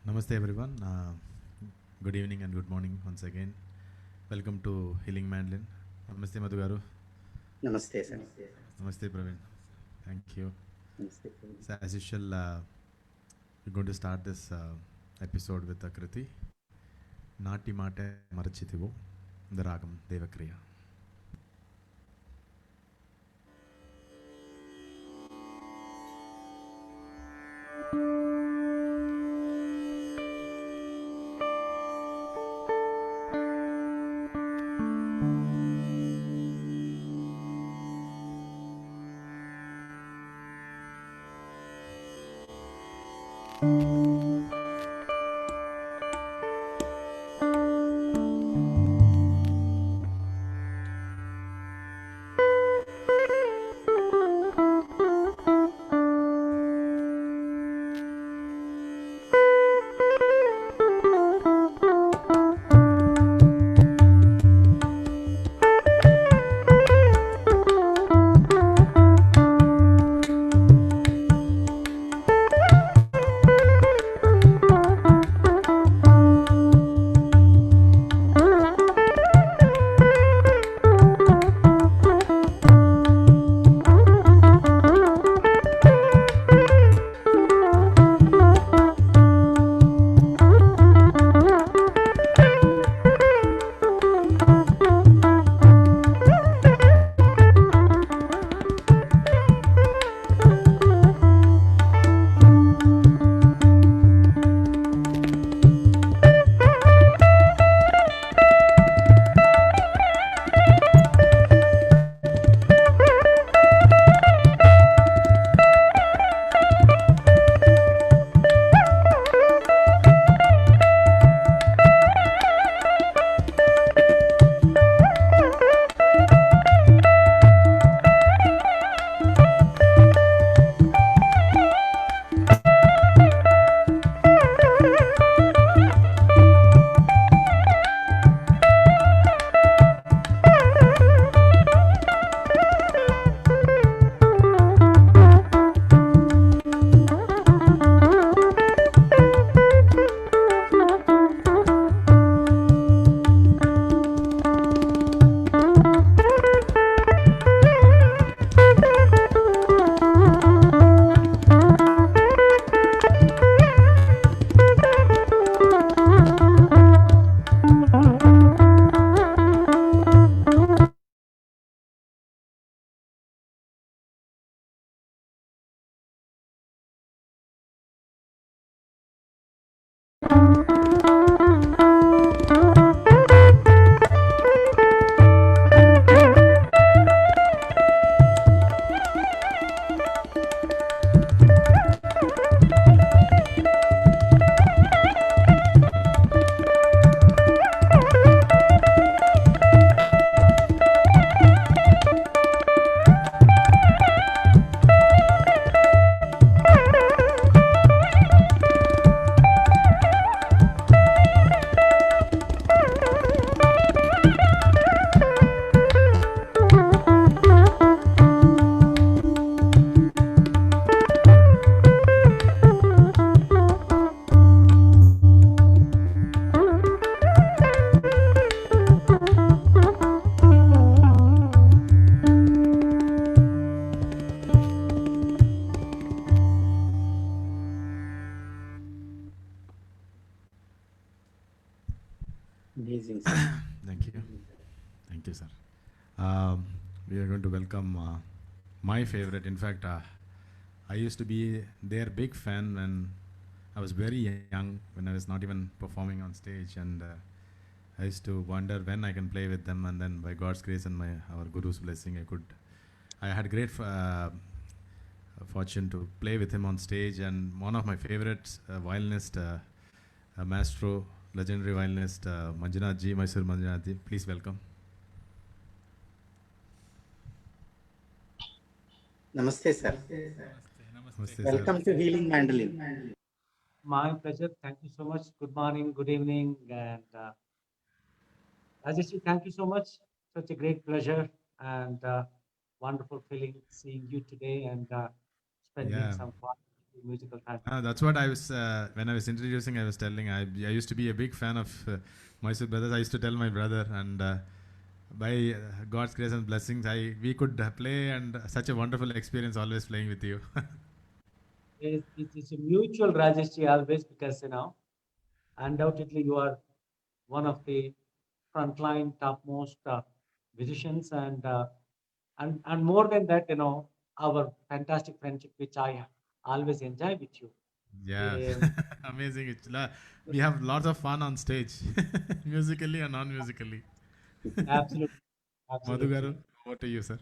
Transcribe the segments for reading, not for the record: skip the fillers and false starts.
Namaste, everyone. Good evening and good morning once again. Welcome to Healing Mandolin. Namaste, Madhu garu. Namaste, sir. Namaste, Praveen. Thank you. Namaste. So, as usual, we're going to start this episode with Akriti. Nati Mate Marachitivo, the Ragam Devakriya. Amazing, sir. Thank you. Thank you, sir. Um, we are going to welcome my favorite. In fact, I used to be their big fan when I was very young, when I was not even performing on stage, and I used to wonder when I can play with them. And then, by God's grace and our Guru's blessing, I could. I had great fortune to play with him on stage, and one of my favorite violinist, maestro, legendary violinist Manjunath ji, Mysore Manjunath ji. Please welcome. Namaste, sir. Namaste, Welcome to Healing Mandolin. My pleasure. Thank you so much. Good morning, good evening, and Rajesh, thank you so much. Such a great pleasure and wonderful feeling seeing you today and spending Yeah. some fun musical talent. That's what I was, when I was introducing, I was telling, I used to be a big fan of Mysore Brothers. I used to tell my brother, and by God's grace and blessings, we could play, and such a wonderful experience always playing with you. It's a mutual Rajeshji always, because undoubtedly you are one of the frontline topmost musicians, and more than that, our fantastic friendship, which I always enjoy with you. Yeah, Um, amazing. We have lots of fun on stage, musically and non-musically. Absolutely, Madhu absolutely. garu, over to you, sir.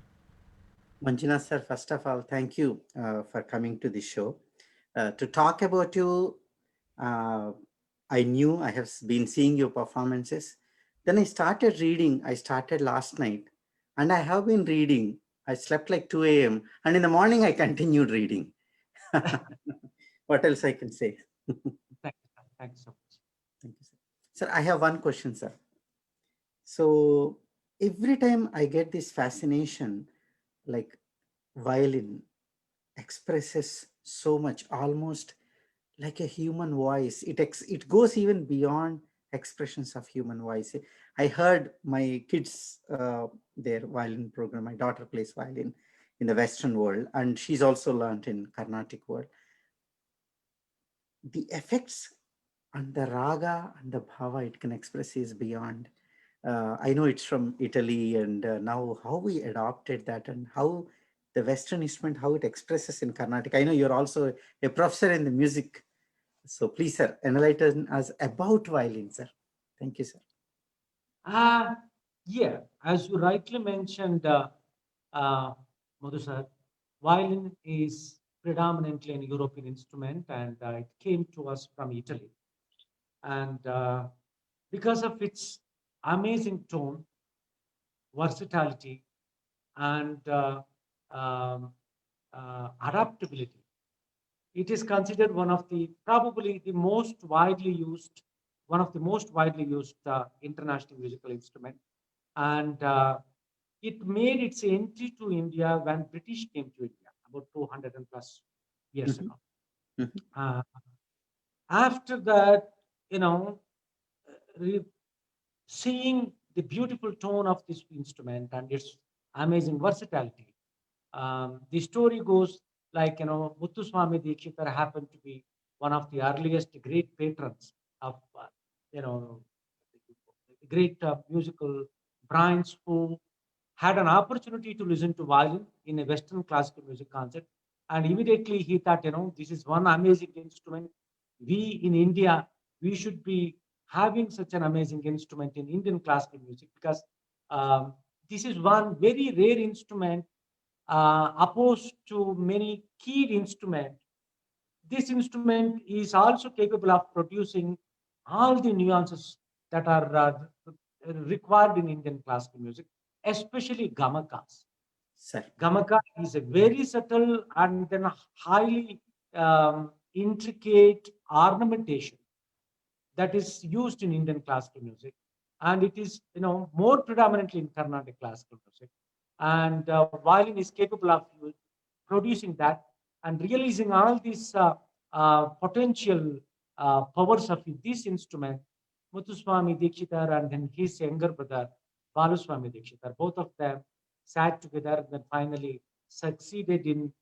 Manjunath sir, first of all, thank you for coming to the show. To talk about you, uh, I knew I have been seeing your performances. Then I started reading. I started last night and I have been reading. I slept like 2 a.m. and in the morning I continued reading. What else I can say? Thank you, sir. Thank you so much. Thank you, sir. Sir, I have one question, sir. So every time I get this fascination, like violin expresses so much, almost like a human voice. It goes even beyond expressions of human voice. I heard my kids their violin program. My daughter plays violin in the Western world, and she's also learned in Carnatic world. The effects and the raga and the bhava it can express is beyond. I know it's from Italy, and now how we adopted that and how the Western instrument, how it expresses in Carnatic. I know you're also a professor in the music. So please, sir, enlighten us about violin, sir. Thank you, sir. Uh, yeah, as you rightly mentioned, uh, Madhu sir, violin is predominantly an European instrument, and it came to us from Italy. And because of its amazing tone, versatility, and um, adaptability, it is considered one of the probably the most widely used, one of the most widely used international musical instrument. And it made its entry to India when British came to India about 200 and plus years Mhm, ago. mhm, Uh, After that, you know, re- seeing the beautiful tone of this instrument and its amazing versatility, the story goes like, Muthuswami Dikshitar happened to be one of the earliest great patrons of, you know, great musical brains who had an opportunity to listen to violin in a Western classical music concert. And immediately he thought, this is one amazing instrument. We in India, we should be having such an amazing instrument in Indian classical music, because um, this is one very rare instrument opposed to many keyed instruments. This instrument is also capable of producing all the nuances that are required in Indian classical music, especially gamakas. sir. Gamaka is a very subtle and then highly intricate ornamentation that is used in Indian classical music, and it is more predominantly in Carnatic classical music. And violin is capable of producing that and realizing all these potential powers of this instrument. Muthuswami Dikshitar and then his younger brother Baluswami Dikshitar, both of them sat together and then finally succeeded in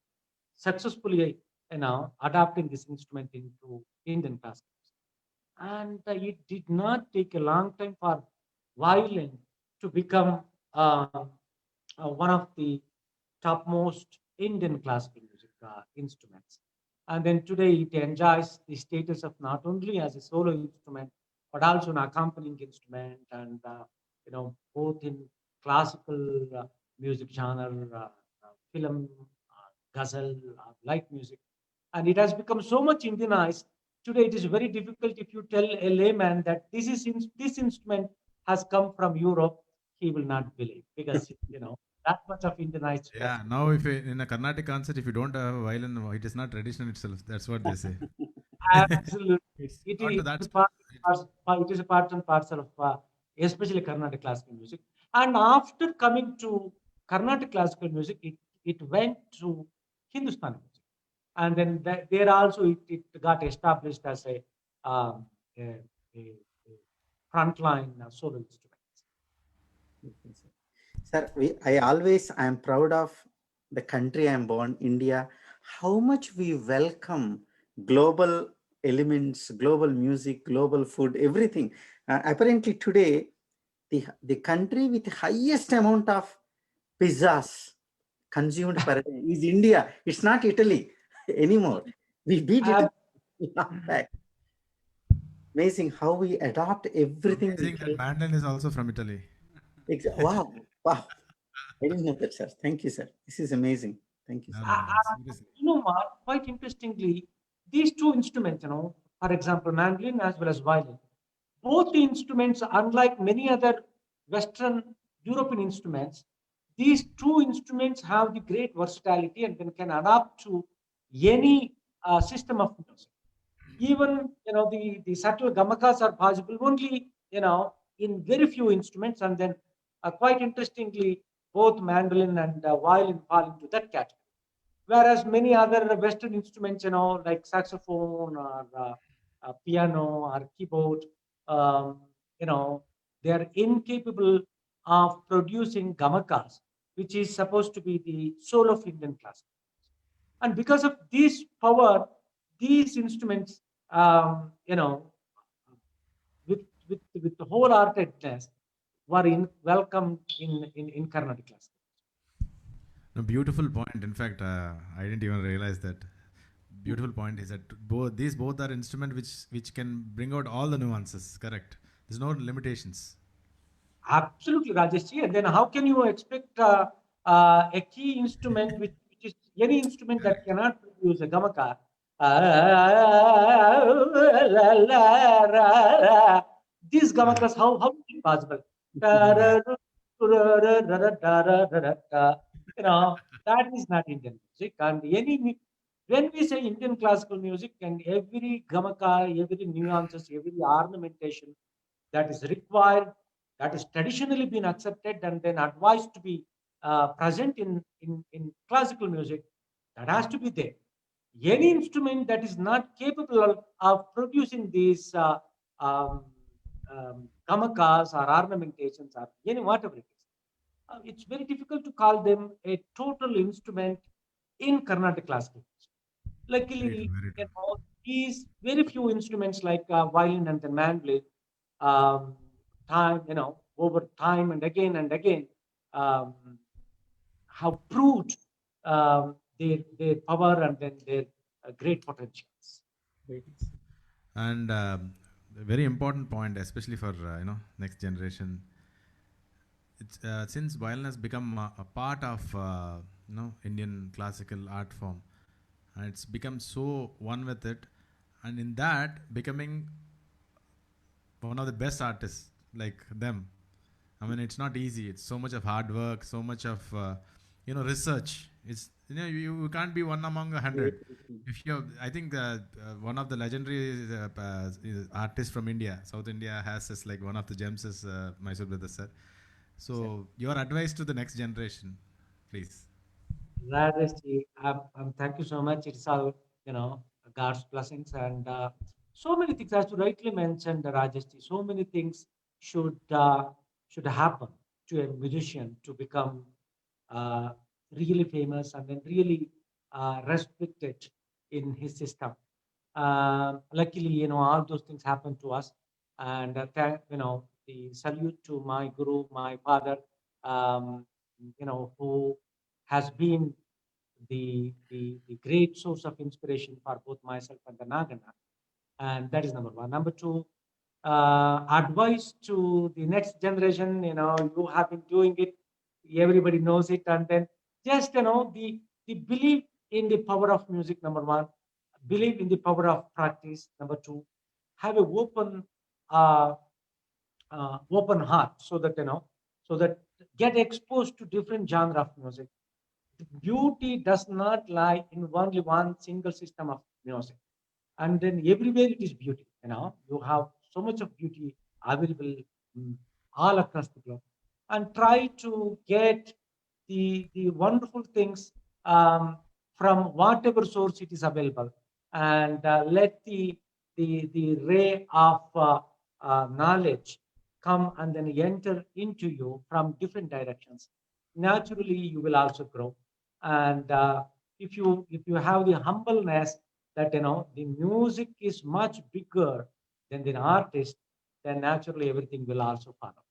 successfully adapting this instrument into Indian classical music. And it did not take a long time for violin to become one of the topmost Indian classical music instruments. And then today it enjoys the status of not only as a solo instrument, but also an accompanying instrument, and both in classical music genre, film, ghazal, light music. And it has become so much Indianized. Today, it is very difficult if you tell a layman that this instrument has come from Europe, he will not believe, because that much of Indianized it has Yeah, become. now if in a Carnatic concert, if you don't have a violin, it is not tradition itself. That's what they say. Absolutely, It's it got to is that a stage. it is a part and parcel of especially Carnatic classical music. And after coming to Carnatic classical music, it went to Hindustani music. and then there also it got established as um, a, a frontline solo instrument. Okay, sir. Sir, I am proud of the country I am born, India. How much we welcome global elements, global music, global food, everything. Apparently today, the country with highest amount of pizzas consumed per day is India. It's not Italy anymore. We beat Uh, Italy long back. Amazing how we adopt everything we Amazing that take. Mandolin is also from Italy. Wow, wow. I didn't know that, sir. Thank you, sir. This is amazing. Thank you, No, sir. no, no, seriously. Mark, quite interestingly, these two instruments, for example, mandolin as well as violin, both the instruments, unlike many other Western European instruments, these two instruments have the great versatility and then can adapt to any system of music. Even the subtle gamakas are possible only in very few instruments, and then quite interestingly, both mandolin and violin fall into that category. Whereas many other Western instruments, like saxophone or piano or keyboard, um, you know, they are incapable of producing gamakas, which is supposed to be the soul of Indian classical. And because of this power, these instruments, with with the wholeheartedness, were welcomed in Carnatic classical. No, beautiful point. In fact, I didn't even realize that. Beautiful point is that both are instrument which can bring out all the nuances. Correct. There's no limitations. Absolutely, Rajeshji. And then how can you expect a key instrument, which is any instrument that cannot produce a gamaka? These gamakas, how is it possible? That is not Indian music. And when we say Indian classical music, and every gamaka, every nuances, every ornamentation that is required, that is traditionally been accepted and then advised to be present in classical music, that has to be there. Any instrument that is not capable of producing these um, gamakas or ornamentations or any whatever it is, it's very difficult to call them a total instrument in Carnatic classical music. Very true. Luckily, Very true. these very few instruments like violin and the mandolin, um, over time and again, um, have proved their power and then their great potentials. Great. And a very important point, especially for next generation. It's since violin has become a part of Indian classical art form, and it's become so one with it, and in that becoming one of the best artists like them. I mean, it's not easy. It's so much of hard work, so much of research. It's you can't be one among 100. If you, I think one of the legendary artists from India, South India, has this like one of the gems is Mysore Brother sir. So your advice to the next generation, please. Rajeshji, thank you so much. It's all, God's blessings and so many things. As you rightly mentioned, Rajeshji, so many things should happen to a musician to become uh, really famous and then really respected in his system. Luckily, all those things happen to us, and the salute to my guru, my father, um, who has been the great source of inspiration for both myself and the Nagana. And that is number one. Number two, advice to the next generation. You have been doing it, everybody knows it, and then just the belief in the power of music. Number one, believe in the power of practice. Number two, have a uh, open heart, so that get exposed to different genre of music. The beauty does not lie in only one single system of music, and then everywhere it is beauty. You have so much of beauty available, mm, all across the globe, and try to get the wonderful things um, from whatever source it is available, and let the ray of knowledge come and then enter into you from different directions. Naturally, you will also grow. And if you have the humbleness that the music is much bigger than the artist, then naturally everything will also follow.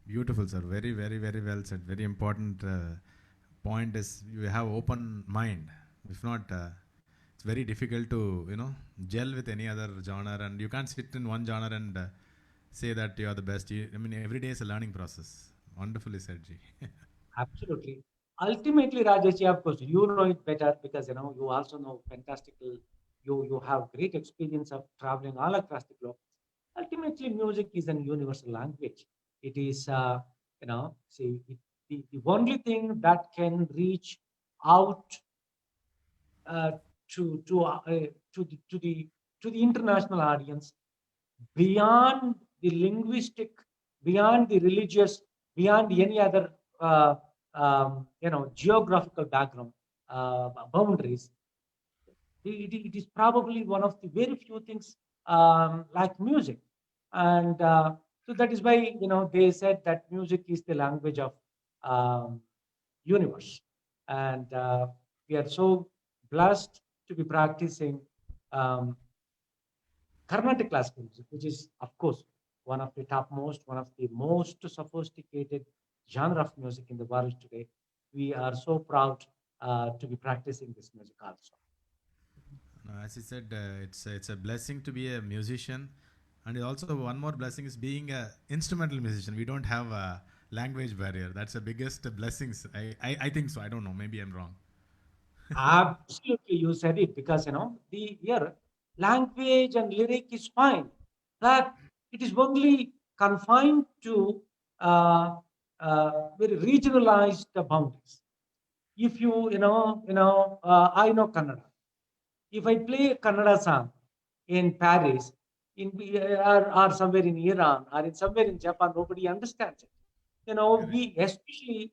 Beautiful, sir. Very, very, very well said. Very important point is you have open mind. If not, it's very difficult to gel with any other genre, and you can't sit in one genre and say that you are the best. I mean, every day is a learning process. Wonderfully said, Ji. Absolutely. Ultimately, Rajesh, of course, you know it better because you also know fantastical. You have great experience of traveling all across the globe. Ultimately, music is an universal language. It is, see, the only thing that can reach out uh, to to uh, to the international audience beyond the linguistic, beyond the religious, beyond any other geographical background boundaries. It is probably one of the very few things like music, and so that is why they said that music is the language of um, universe, and we are so blessed to be practicing um, Carnatic classical music, which is, of course, one of the topmost, one of the most sophisticated genre of music in the world today. We are so proud to be practicing this music also. As you said, it's a blessing to be a musician, and also one more blessing is being a instrumental musician. We don't have a language barrier. That's the biggest blessings. I think so. I don't know. Maybe I'm wrong. Absolutely, you said it because the here language and lyric is fine, but it is only confined to uh, very regionalized boundaries. If I know Kannada. If I play a Kannada song in Paris, or somewhere in Iran or in somewhere in Japan, nobody understands it. We especially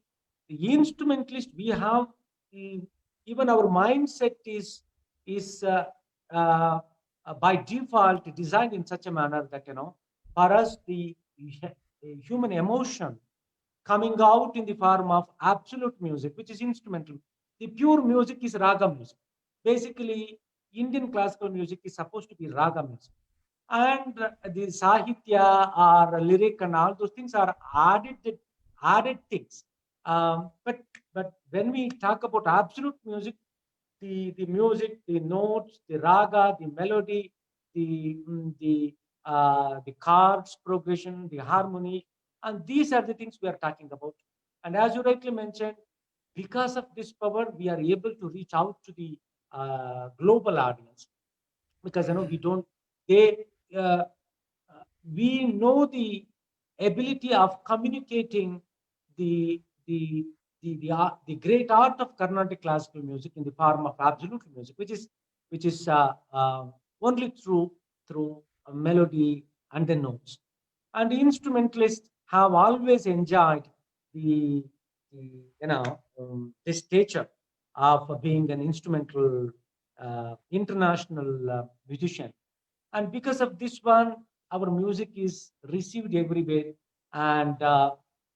the instrumentalist, we have mm, even our mindset is uh, by default designed in such a manner that for us the human emotion coming out in the form of absolute music, which is instrumental. The pure music is raga music. Basically, Indian classical music is supposed to be raga music. And the sahitya or lyric and all those things are added things. But when we talk about absolute music, the music, the notes, the raga, the melody, the chords progression, the harmony, and these are the things we are talking about. And as you rightly mentioned, because of this power, we are able to reach out to the global audience because we don't they uh, we know the ability of communicating the the the great art of Carnatic classical music in the form of absolute music, which is only through a melody and the notes. And the instrumentalists have always enjoyed the, the this stature of being an instrumental international musician. And because of this one, our music is received everywhere. And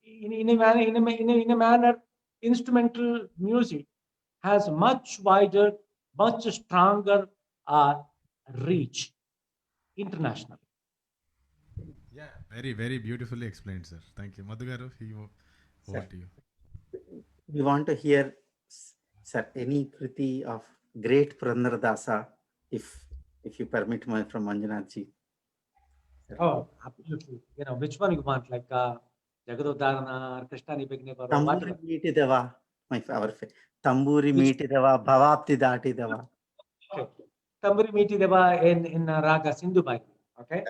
in a manner, in a manner, instrumental music has much wider, much stronger uh, reach internationally. Yeah, very, very beautifully explained, sir. Thank you. Madhugaru, over Sir, to you. we want to hear, sir, any kriti of great Purandaradasa, if you permit me, from Manjunathji. Oh, absolutely. Which one you want, like Jagadodharana, Krishnani Begne Baro, Tamburi whatever. meetidava, Tamburi Which meetidava, bhavapti datidava. okay. Tamburi Miti Deva in Raga Sindhu Bhai. Okay.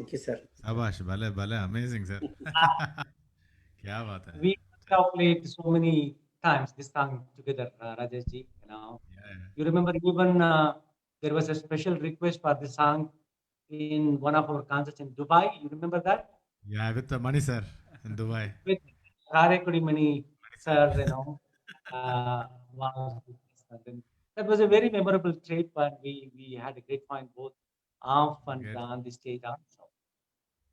Thank you, sir. शाबाश, भले भले, amazing sir. क्या बात है? We have played so many times this song together, Rajesh ji. Yeah, You remember even there was a special request for the song in one of our concerts in Dubai. You remember that? yeah, with Mani sir in Dubai. With Harekudi Mani Mani sir, sir. was with us. And then that was a very memorable trip, and we had a great time both off and Great. on the stage also.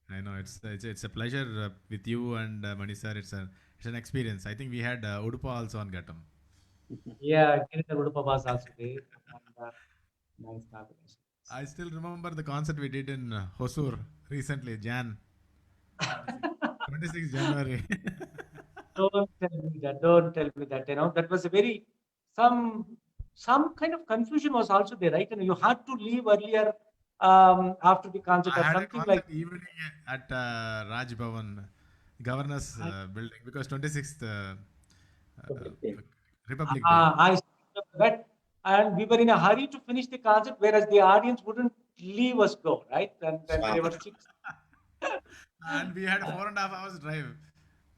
I know it's a pleasure with you and Mani sir. It's an experience. I think we had Udupa also on Gattam. Yeah, Giridhar Udupa was also there, and nice combination. I still remember the concert we did in Hosur recently, Jan 26 January. Don't tell me that. Don't tell me that. That was a very some some kind of confusion was also there, right? And you had to leave earlier after the concert I or had a something like. concert evening at Raj Bhavan, Governor's I, building, because 26th Public Day. Republic Day. I still remember that, and we were in a hurry to finish the concert, whereas the audience wouldn't leave us go, right? And then Wow. they were six. And we had a 4.5 hours drive.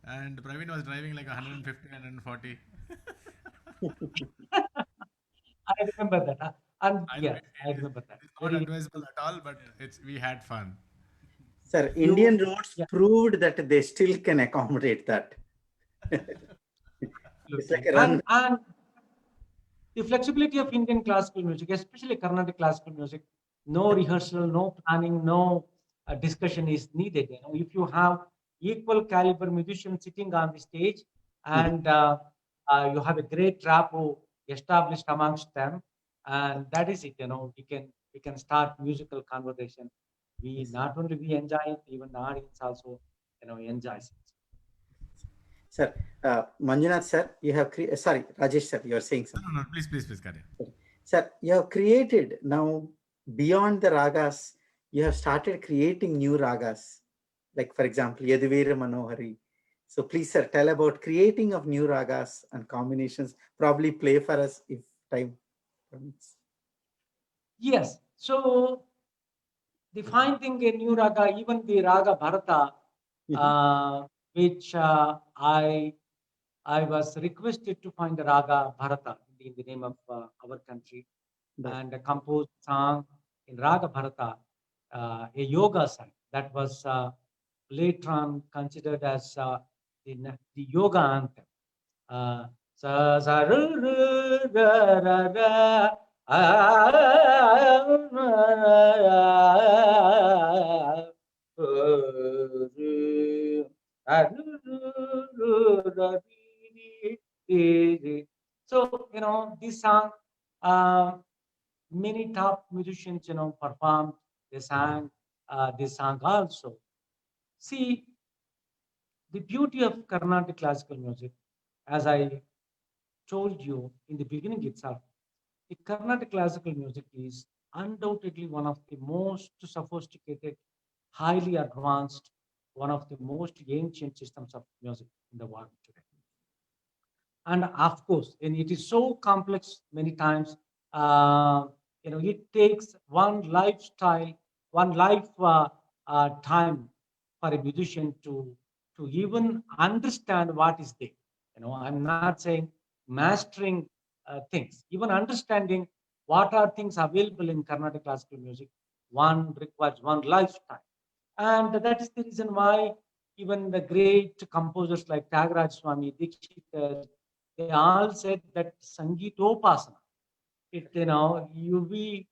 And Praveen was driving like 150, 140. I remember that, and I know yes, I remember that. it's not Very advisable at all, but we had fun. Sir, you, Indian roads yeah, proved that they still can accommodate that. It's like absolutely. a run. And the flexibility of Indian classical music, especially Carnatic classical music, no rehearsal, no planning, no discussion is needed. If you have equal caliber musicians sitting on the stage Mhm. and you have a great rapport established amongst them, and that is it. We can start musical conversation. We Yes. not only we enjoy it, even the audience also enjoys it. Sir, Manjunath sir, you have sorry, Rajesh sir, you are saying No, something. no, no, please, carry on. Sir, you have created now beyond the ragas, you have started creating new ragas, like for example, Yaduvira Manohari. So please, sir, tell about creating of new ragas and combinations. Probably play for us if time permits. Yes. So the fine thing in new raga, even the raga Bharata, Mhm. which I was requested to find the raga Bharata in the name of our country But and compose song in raga Bharata, a yoga song that was later on considered as the yoga anthem. Sa sa ru ru ra ra ra so this song, uh, many top musicians performed. They sang this song also. See, the beauty of Carnatic classical music, as I told you in the beginning itself, the Carnatic classical music is undoubtedly one of the most sophisticated, highly advanced, one of the most ancient systems of music in the world today. And of course, and it is so complex many times. It takes one lifestyle, one life time for a musician to even understand what is there. I'm not saying mastering things, even understanding what are things available in Carnatic classical music. One requires one lifetime, and that is the reason why even the great composers like Tyagaraja Swami, Dikshit, they all said that Sangeetopasana,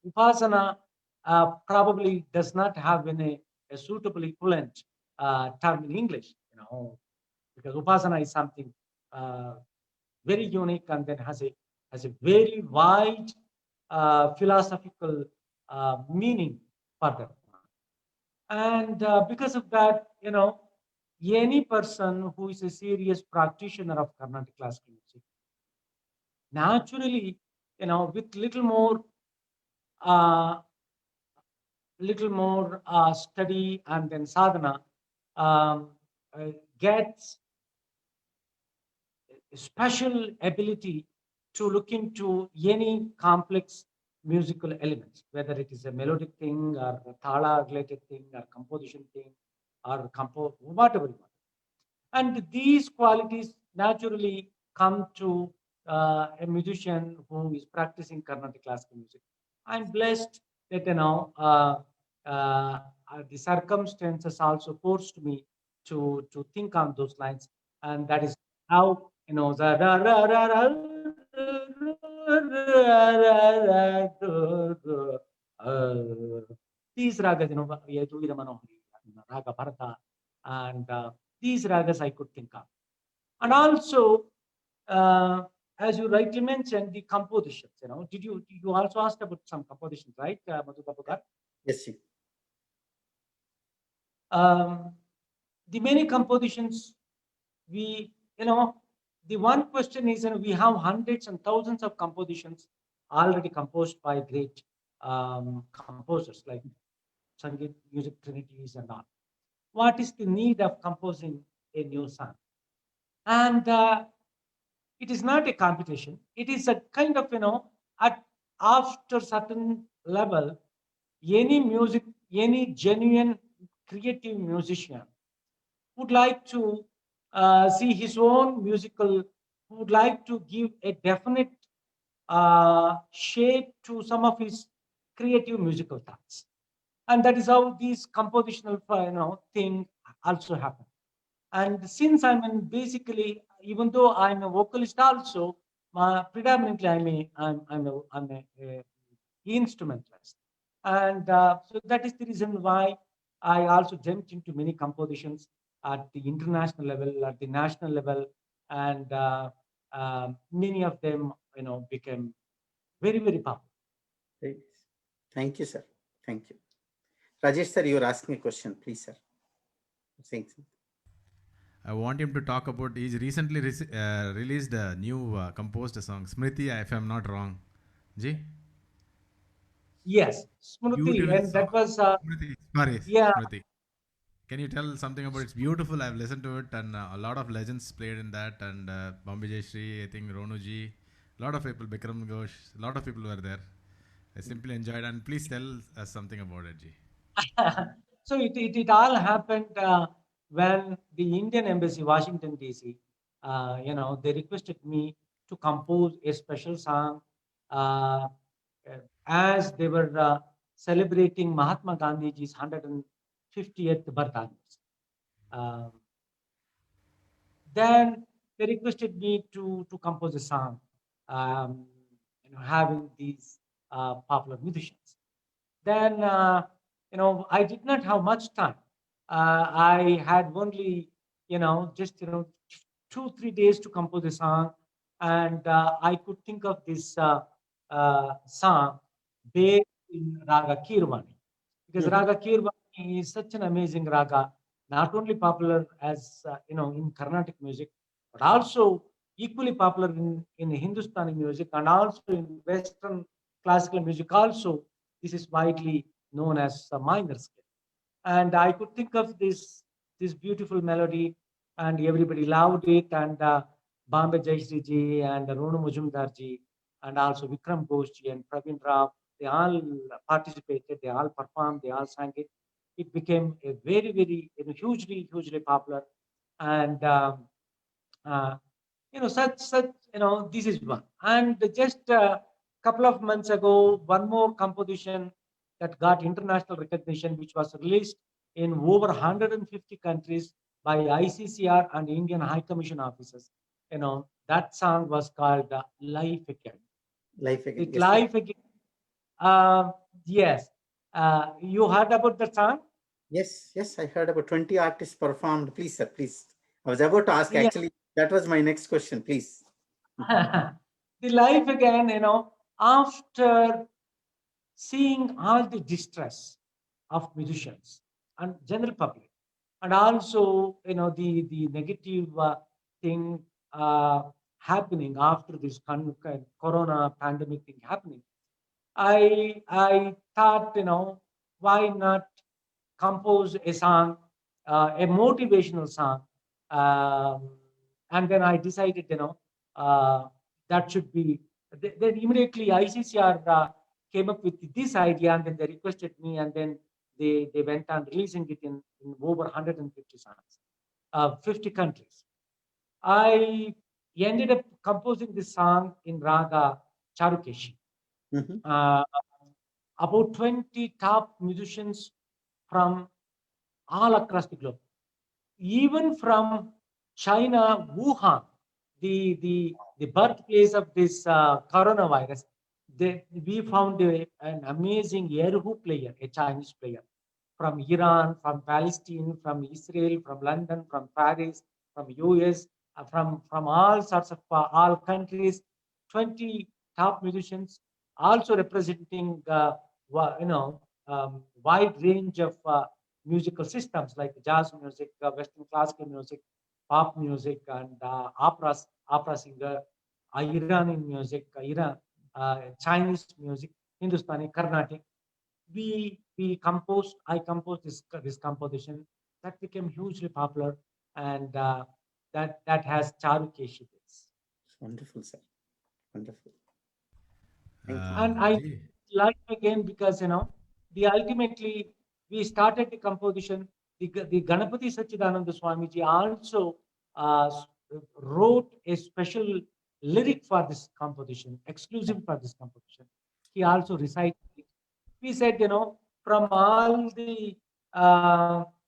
Upasana probably does not have a suitable equivalent term in English, because Upasana is something uh, very unique and then has a very wide philosophical meaning for that. And because of that, any person who is a serious practitioner of Carnatic classical music, naturally, with uh, little more study and then sadhana, um, gets a special ability to look into any complex musical elements, whether it is a melodic thing or a thala related thing or composition thing or whatever you want. And these qualities naturally come to a musician who is practicing Carnatic classical music. I'm blessed that the circumstances also forced me to think on those lines, and that is how the these ragas, Yaduvira Manohari, Raga Bharata, and these ragas I could think of. And also, uh, as you rightly mentioned, the compositions. Did you also asked about some compositions, right, Madhu Babakar? Yes, sir. The many compositions the one question is, we have hundreds and thousands of compositions already composed by great composers like Sangeet Music Trinities and all. What is the need of composing a new song? And it is not a competition. It is a kind of, at after certain level, any genuine creative musician would like to see his own musical, would like to give a definite shape to some of his creative musical thoughts. And that is how these compositional thing also happen. And since basically, even though I'm a vocalist also, predominantly I'm a instrumentalist. And so that is the reason why I also jumped into many compositions at the international level, at the national level, and many of them, became very, very popular. Great. Thank you, sir. Thank you. Rajesh, sir, you are asking a question, please, sir. Saying something. I want him to talk about. He's recently released a new composed song, Smriti, if I'm not wrong. Ji? Yes, Smriti, Beautiful and that song. was Smriti. Sorry, yeah. Smriti. Can you tell something about it? It's beautiful. I've listened to it, and a lot of legends played in that. And Bombay Jayashree, I think Ronuji, a lot of people, Bikram Ghosh, a lot of people were there. I simply enjoyed. And please tell us something about it, Ji. So it all happened when the Indian Embassy, Washington D.C., they requested me to compose a special song uh, as they were celebrating Mahatma Gandhiji's 150th birth anniversary. Um, then they requested me to compose a song, having these popular musicians. Then I did not have much time. I had only just 2-3 days to compose a song, and I could think of this song based in Raga Kirvani, because Raga Kirvani is such an amazing raga, not only popular as in Carnatic music, but also equally popular in Hindustani music and also in Western classical music. Also, this is widely known as a minor scale. And I could think of this beautiful melody, and everybody loved it. And Bombay Jayashree ji and Ronu Mujumdar ji and also Vikram Ghosh ji and Praveen Rao, they all participated, they all performed, they all sang it. It became a very, very hugely popular. And such this is one. And just a couple of months ago, one more composition that got international recognition, which was released in over 150 countries by ICCR and Indian High Commission officers. That song was called Life Again. Life Again. It Yes, Life Again. Yes. You heard about that song? Yes, I heard about 20 artists performed. Please, sir, please. I was about to ask, Yeah. actually, that was my next question, please. The Life Again, after seeing all the distress of musicians and general public, and also the negative thing happening after this corona pandemic thing happening, I thought, why not compose a song, a motivational song, and then I decided, that should be. Then immediately ICCR came up with this idea, and then they requested me, and then they went on releasing it in over 150 songs, 50 countries. I ended up composing this song in Raga Charukeshi. Mhm. About 20 top musicians from all across the globe, even from China, Wuhan, the birthplace of this coronavirus. We found an amazing erhu player, a Chinese player from Iran, from Palestine, from Israel, from London, from Paris, from US, from all sorts of all countries. 20 top musicians, also representing wide range of musical systems like jazz music, Western classical music, pop music, and opera singer, Iranian music, Chinese music, Hindustani, Carnatic. I composed this composition that became hugely popular, and that has Charukeshi bits. Wonderful, sir. Wonderful. Thank you. And I Gee, like again because the ultimately we started the composition. The Ganapati Sachidananda Swamiji also wrote a special lyric for this composition, exclusive for this composition. He also recited it. We said, from all the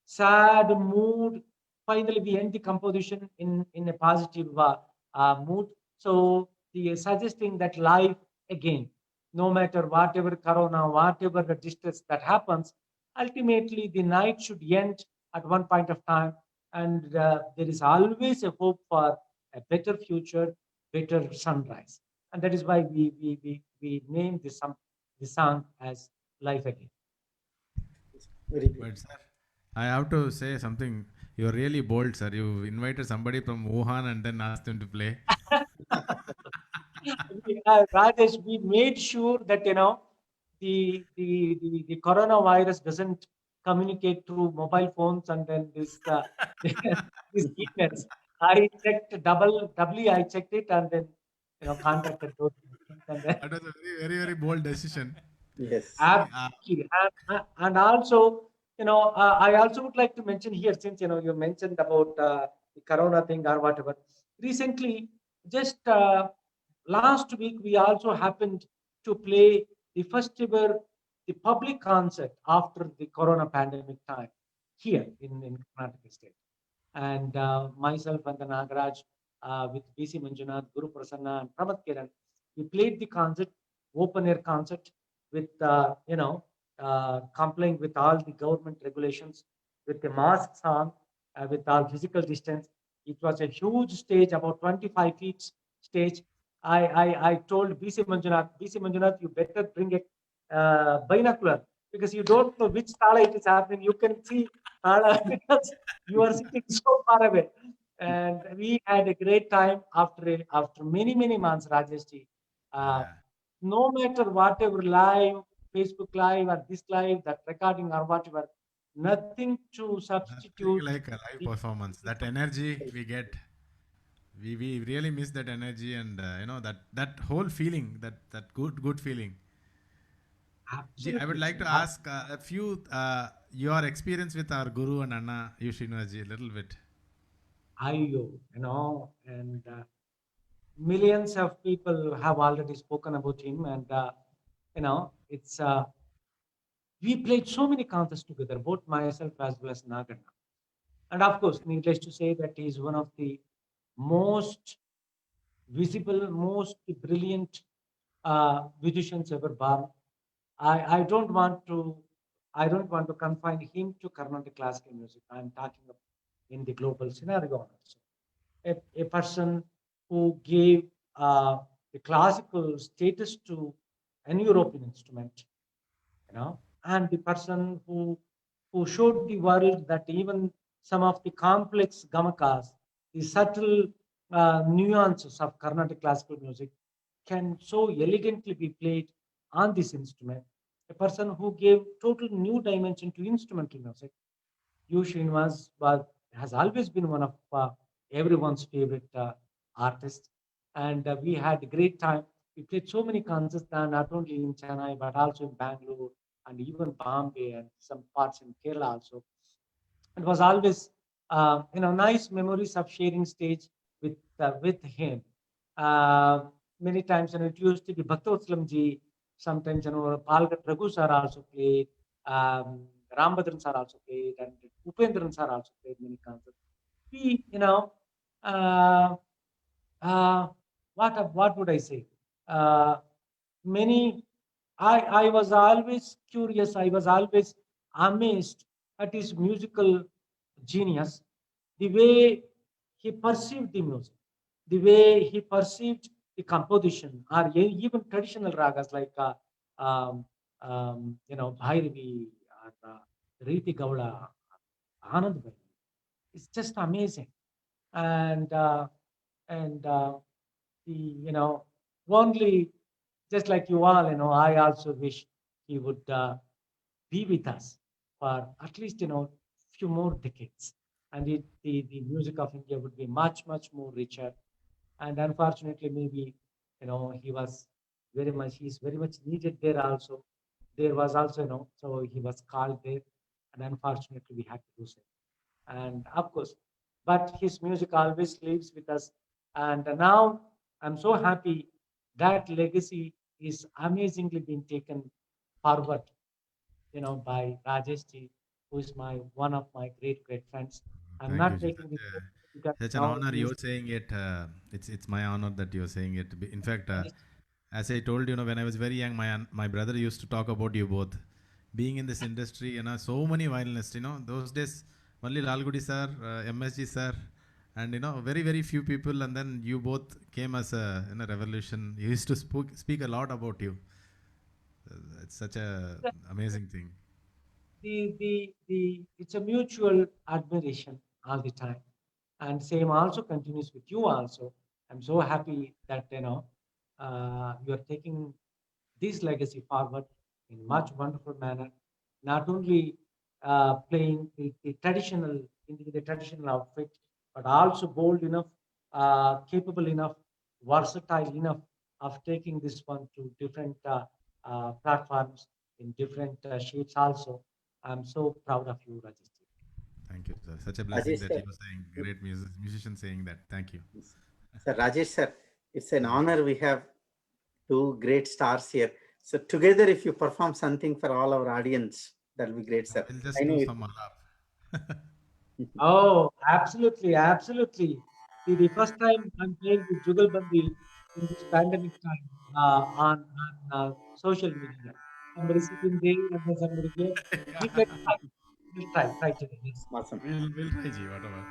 sad mood, finally we end the composition in a positive mood. So the suggesting that life again, no matter whatever corona, whatever the distress that happens, ultimately the night should end at one point of time, and there is always a hope for a better future, better sunrise, and that is why we named the song as Life Again. Very beautiful. but sir, I have to say something. You're really bold, sir. You invited somebody from Wuhan and then asked him to play. Rajesh, we made sure that the coronavirus doesn't communicate through mobile phones and then this these emails. I checked doubly. I checked it and then contacted those persons and then That was a very, very, very bold decision. Yes. See, absolutely. And also, I also would like to mention here, since you mentioned about the corona thing or whatever. Recently, just last week, we also happened to play the first ever the public concert after the corona pandemic time here in Karnataka state. And myself and the Nagaraj with BC Manjunath, Guru Prasanna, and Pramad Kiran, we played the concert, open air concert, with complying with all the government regulations, with the masks on, with all physical distance. It was a huge stage, about 25 feet stage. I told BC Manjunath, you better bring a binocular because you don't know which thala it is happening. You can see thala because you are sitting so far away. And we had a great time after many months, Rajesh ji. Uh, yeah. no matter whatever live, Facebook live or this live, that recording or whatever, nothing to Nothing substitute. like a live the- performance. That energy we get, we really miss that energy, and that whole feeling, that good feeling. Gee, I would Absolutely. like to ask a few your experience with our Guru and Anna Yushinaji a little bit. Ayyo, and millions of people have already spoken about him, and it's we played so many concerts together, both myself as well as Nagarna. And of course, needless to say that he is one of the most visible, most brilliant musicians ever born. I don't want to confine him to Carnatic classical music. I'm talking of in the global scenario also. A person who gave the classical status to an European instrument, and the person who showed the world that even some of the complex gamakas, the subtle nuances of Carnatic classical music can so elegantly be played on this instrument. A person who gave total new dimension to instrumental music. U. Srinivas has always been one of everyone's favorite artists, and we had a great time. We played so many concerts now, not only in Chennai, but also in Bangalore and even Bombay and some parts in Kerala also. It was always, nice memories of sharing stage with him. Uh, Many times, it used to be Bhaktavatslam ji. Sometimes, Palgat Raghu sir also played. Um, Rambhadran sir also played, and Upendran sir also played many concerts. We, uh, uh, what would I say? Uh, Many, I was always curious. I was always amazed at his musical genius, the way he perceived the music, the way he perceived the composition, or even traditional ragas like um, Bhairavi or Riti Gowda, Anand Bhairavi. It's just amazing. And and the only, just like you all, I also wish he would be with us for at least few more decades, and the music of India would be much more richer. And unfortunately, maybe he's very much needed there also. There was also, so he was called there, and unfortunately we had to lose him. And of course, but his music always lives with us. And now I'm so happy that legacy is amazingly being taken forward, by Rajesh ji, who is one of my great friends. I'm Thank you, not Ji. taking it because Such an now honor he is. you're saying it. It's my honor that you're saying it. In fact, as I told you, when I was very young, my brother used to talk about you both. Being in this industry, so many violinists, those days, only Lalgudi sir, MSG sir, and very few people, and then you both came as a revolution. You used to speak a lot about you. It's such a amazing thing. The it's a mutual admiration all the time, and same also continues with you also. I'm so happy that you are taking this legacy forward in much wonderful manner, not only playing the traditional in the traditional outfit, but also bold enough, capable enough, versatile enough of taking this one to different platforms in different shapes also. I'm so proud of you, Rajesh. Thank you, sir. Such a blessing Rajesh that sir, you were saying. Great musician saying that. Thank you. sir, Rajesh sir, it's an honor we have two great stars here. So together, if you perform something for all our audience, that'll be great, sir. We'll I just know do it. some alap. Oh, absolutely, absolutely. The first time I'm playing with Jugalbandi in this pandemic time on social media. Somebody sitting there and then somebody there. Let's try. We'll try today. Yes. Awesome. We'll try, Ji, whatever.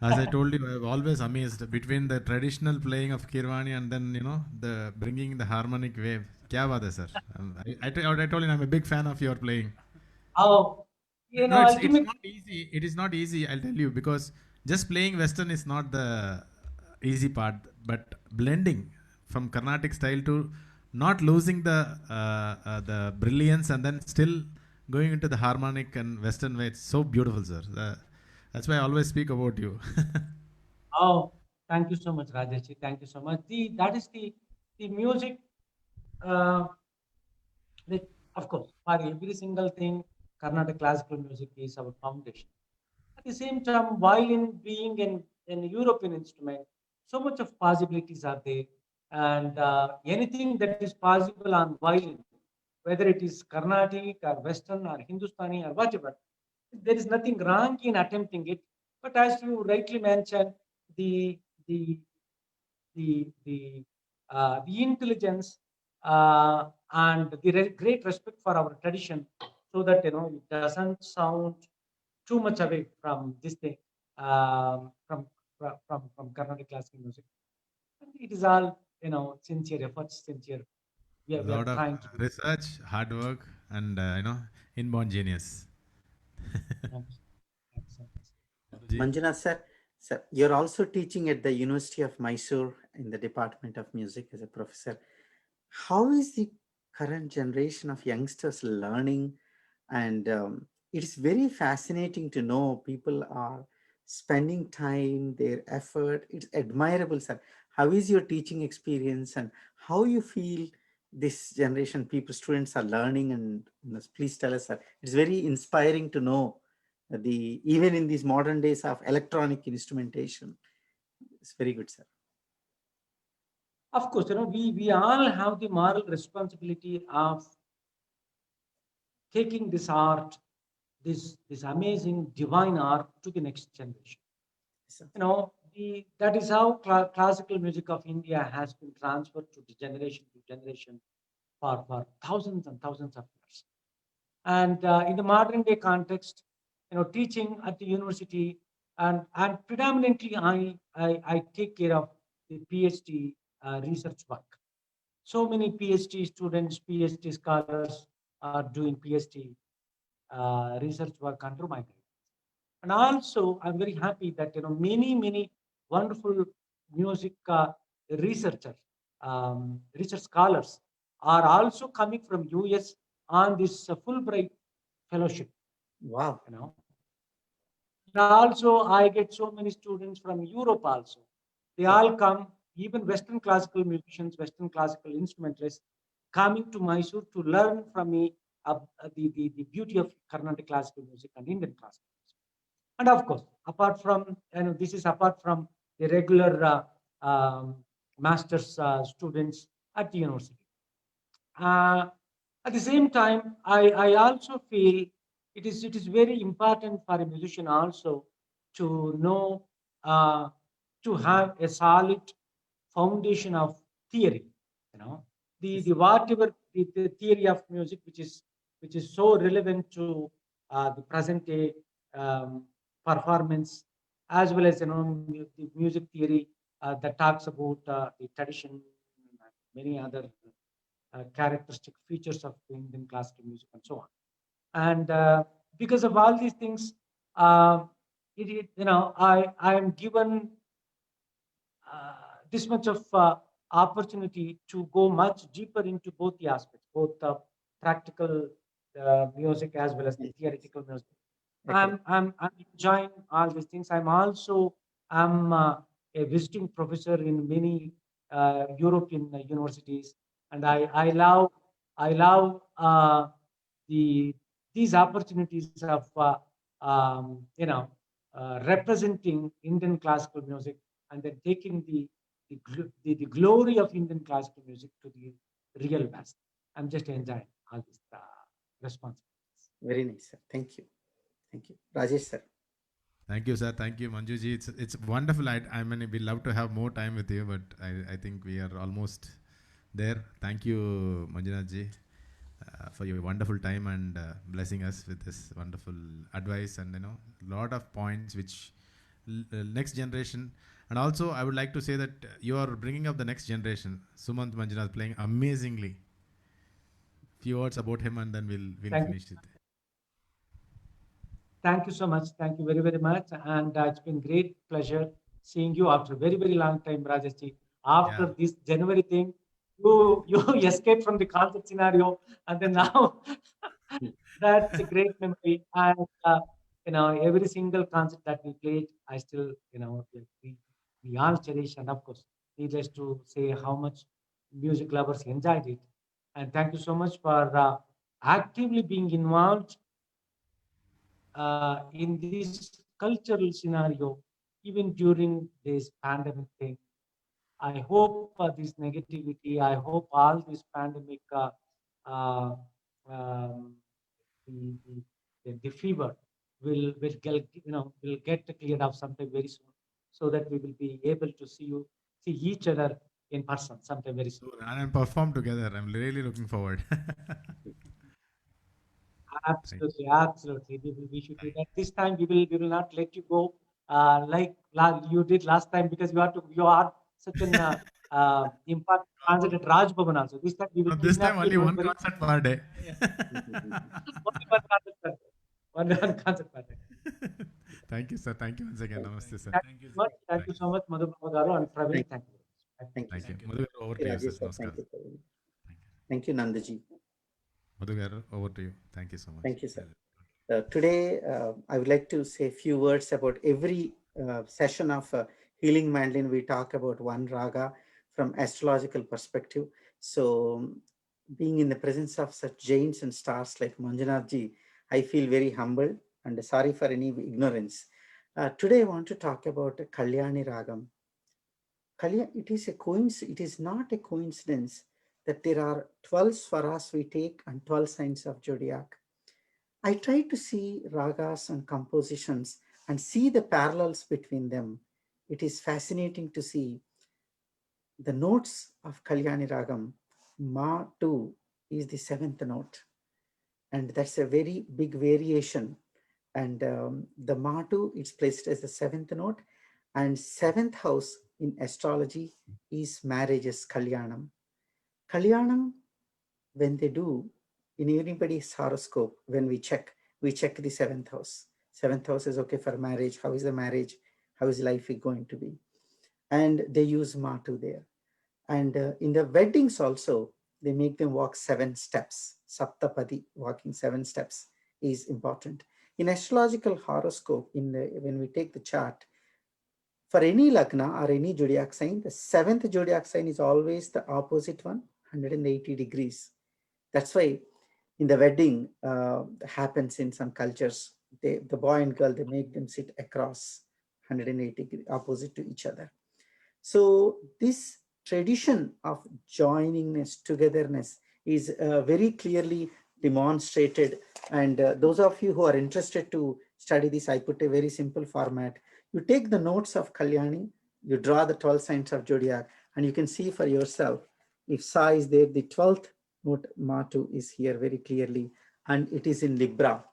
As I told you, I'm always amazed between the traditional playing of Kirwani and then the bringing the harmonic wave. क्या बात है, sir? I told you I'm a big fan of your playing. Oh, No, it's ultimately, not easy. It is not easy. I'll tell you because just playing Western is not the easy part, but blending from Carnatic style to not losing the brilliance and then still going into the harmonic and Western way. It's so beautiful, sir. That's why I always speak about you. oh, thank you so much, Rajesh. Thank you so much. That is the music. Uh, of course, for every single thing, Carnatic classical music is our foundation. At the same time, violin being an European instrument, so much of possibilities are there. And anything that is possible on violin, whether it is Carnatic or Western or Hindustani or whatever, there is nothing wrong in attempting it. But as you rightly mentioned, the the the intelligence and the great respect for our tradition, so that it doesn't sound too much away from this thing, from Carnatic classical music. And it is all sincere efforts, sincere. A We are lot of trying to do. research, hard work, and inborn genius. Thanks. Thanks so much. Ji? Manjunath sir, sir, you're also teaching at the University of Mysore in the Department of Music as a professor. How is the current generation of youngsters learning? And it is very fascinating to know people are spending time, their effort. It's admirable, sir. how is your teaching experience, and how you feel this generation people, students are learning? And please tell us, sir. It's very inspiring to know the even in these modern days of electronic instrumentation. It's very good, sir. Of course, we all have the moral responsibility of taking this art, this amazing divine art to the next generation. Yes, sir. That is how classical music of India has been transferred to generation to generation for thousands and thousands of years. And in the modern day context, teaching at the university, and predominantly I take care of the PhD research work. So many PhD students, PhD scholars are doing PhD research work under my guidance. And also, I'm very happy that many wonderful music researchers, research scholars are also coming from US on this Fulbright fellowship. Wow. And also, I get so many students from Europe also. They all come, even Western classical musicians, Western classical instrumentalists, coming to Mysore to learn from me the beauty of Carnatic classical music and Indian classical music. And of course, apart from, this is apart from the regular master's students at the university. At the same time, I also feel it is very important for a musician also to know, to have a solid foundation of theory. The whatever the theory of music, which is so relevant to the present day performance, as well as the music theory that talks about the tradition and many other characteristic features of Indian classical music and so on. And because of all these things, I am given this much of opportunity to go much deeper into both the aspects, both the practical music as well as the theoretical music. Okay. I'm enjoying all these things. I'm a visiting professor in many European universities, and I love the these opportunities of representing Indian classical music, and then taking the glory of Indian classical music to the real West. I'm just enjoying all these responsibilities. Very nice, sir. Thank you. Thank you. Rajesh, sir. Thank you, sir. Thank you, Manjuji. It's wonderful. I mean, we love to have more time with you, but I think we are almost there. Thank you, Manjunath ji, for your wonderful time and blessing us with this wonderful advice and lot of points which next generation. And also, I would like to say that you are bringing up the next generation. Sumant Manjunath playing amazingly. Few words about him, and then we'll Thank finish it. Thank you so much. Thank you very, very much. And it's been great pleasure seeing you after a very, very long time, Rajeshji. After Yeah. this January thing, you escaped from the concert scenario, and then now that's a great memory. And every single concert that we played, I still, we all cherish. And of course, needless to say how much music lovers enjoyed it. And thank you so much for actively being involved in this cultural scenario, even during this pandemic thing. I hope this negativity, I hope all this pandemic, uh, um, the fever will get, will get cleared up sometime very soon, so that we will be able to see each other in person sometime very soon. And perform together. I'm really looking forward. Absolutely, absolutely. We should do that. This time we will not let you go like you did last time, because you are such an important concert at Raj Bhavan also. This time we will This time kidnap you. only Don't one worry. concert per day. Only one concert per day. Only one concert per day. Thank you, sir. Thank you once again. Namaste, sir. Thank you so much. Thank you so much, Madhu Garu and Praveen. Thank Thank you. Thank you. Thank you. Madhu garu, over to you, sir. Rajesh, sir. Namaskar. Thank you. Thank you, Nandaji. Madhu garu, over to you. Thank you so much. Thank you, sir. Today, I would like to say a few words about every session of Healing Mandolin, we talk about one raga from astrological perspective. So being in the presence of such giants and stars like Manjunathji, I feel very humbled and sorry for any ignorance. Today I want to talk about Kalyani Ragam. It is not a coincidence that there are 12 swaras we take and 12 signs of zodiac. I try to see ragas and compositions and see the parallels between them. It is fascinating to see the notes of Kalyani Ragam. Ma 2 is the seventh note, and that's a very big variation. And the Ma 2 is placed as the seventh note, and seventh house in astrology is marriages, Kalyanam. Kalyanam, when they do in anybody's horoscope, when we check the seventh house. Seventh house is okay for marriage. How is the marriage? How is life going to be? And they use Matu there. And in the weddings also, they make them walk 7 steps. Saptapadi, walking 7 steps is important. In astrological horoscope, when we take the chart, for any lagna or any zodiac sign, the 7th zodiac sign is always the opposite one, 180 degrees. That's why in the wedding happens in some cultures, the boy and girl, they make them sit across 180 degrees opposite to each other. So this tradition of joiningness, togetherness is very clearly demonstrated. And those of you who are interested to study this, I put a very simple format. You take the notes of Kalyani, you draw the 12 signs of zodiac, and you can see for yourself. If Sa is there, the 12th note Matu is here very clearly, and it is in Libra.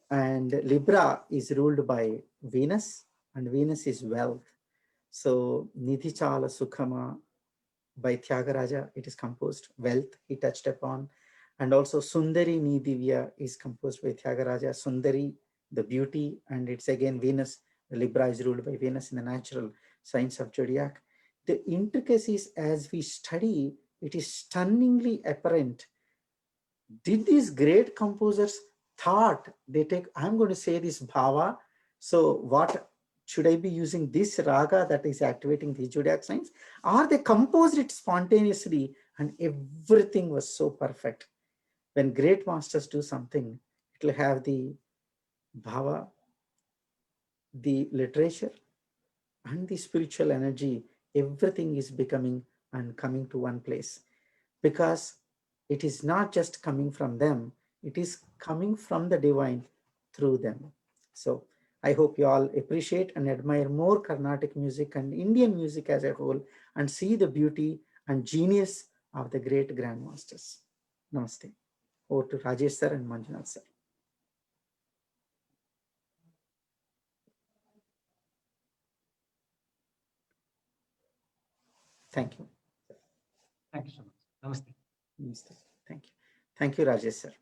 And Libra is ruled by Venus, and Venus is wealth. So Nidhi Chala Sukhama by Tyagaraja, it is composed. Wealth he touched upon. And also Sundari Nidivya is composed by Tyagaraja. Sundari, the beauty, and it's again Venus. The Libra is ruled by Venus in the natural signs of zodiac. The intricacies as we study, it is stunningly apparent. Did these great composers thought they take, I'm going to say this bhava, so what should I be using this raga that is activating the zodiac signs, or they composed it spontaneously and everything was so perfect. When great masters do something, it will have the bhava, the literature, and the spiritual energy. Everything is becoming and coming to one place, because it is not just coming from them, it is coming from the divine through them. So I hope you all appreciate and admire more Carnatic music and Indian music as a whole, and see the beauty and genius of the great grandmasters. Namaste. Over to Rajesh sir and Manjunath sir. Thank you. Thank you so much. Namaste. Namaste. Thank you. Thank you, Rajesh sir.